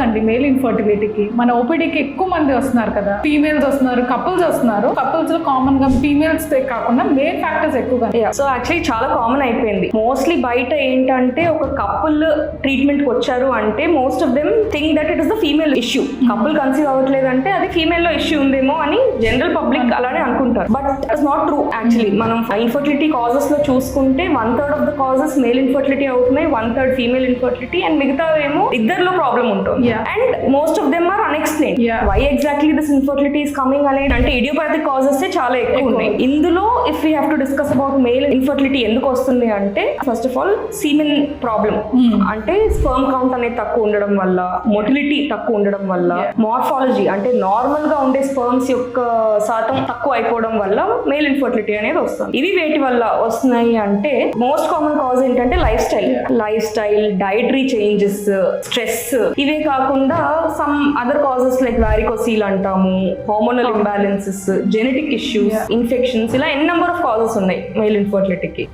అండి మేల్ ఇన్ఫర్టిలిటీకి. మన ఓపీడీకి ఎక్కువ మంది వస్తున్నారు కదా, ఫీమేల్స్ వస్తున్నారు, కపుల్స్ వస్తున్నారు. కపుల్స్ లో కామన్ గా ఫీమేల్స్ కాకుండా మేల్ ఫ్యాక్టర్స్ ఎక్కువగా. సో యాక్చువల్లీ చాలా కామన్ అయిపోయింది. మోస్ట్లీ బయట ఏంటంటే ఒక కపుల్ ట్రీట్మెంట్ కి వచ్చారు అంటే most of them think that it is the female issue. Couple conceive అవ్వట్లేదు అంటే అది ఫీమేల్ లో ఇష్యూ ఉందేమో అని జనరల్ పబ్లిక్ అలానే అనుకుంటారు. But it's not true. Actually మనం ఇన్ఫర్టిలిటీ కాజెస్ లో చూసుకుంటే 1/3 of the causes male infertility అవుతున్నాయి, 1/3 ఫీమేల్ ఇన్ఫర్టిలిటీ, అండ్ మిగతా ఏమో ఇద్దరిలో ప్రాబ్లం ఉంటుంది. And most of them are unexplained. Why exactly this infertility is coming అనేది అంటే ఇడియోపాథిక్ కాజెస్ చాలా ఎక్కువ ఉన్నాయి. ఇందులో if you have to discuss about male infertility ఎందుకు వస్తుంది అంటే first of all semen problem. అంటే స్పర్మ్ కౌంట్ అనేది తక్కువ ఉండడం వల్ల, మొటిలిటీ తక్కువ ఉండడం వల్ల, మార్ఫాలజీ అంటే నార్మల్ గా ఉండే స్పర్మ్స్ యొక్క శాతం తక్కువ అయిపోవడం వల్ల మేల్ ఇన్ఫర్టిలిటీ అనేది వస్తుంది. ఇవి వేటి వల్ల వస్తున్నాయి అంటే మోస్ట్ కామన్ కాజ్ ఏంటంటే lifestyle, dietary changes, stress. ఇవే కాకుండా some other causes like varicocele అంటాము, hormonal imbalances, genetic issues, infections, ఇలా ఎన్ నెంబర్ ఆఫ్ కాజెస్ ఉన్నాయి మేల్ ఇన్ఫర్టిలిటీకి.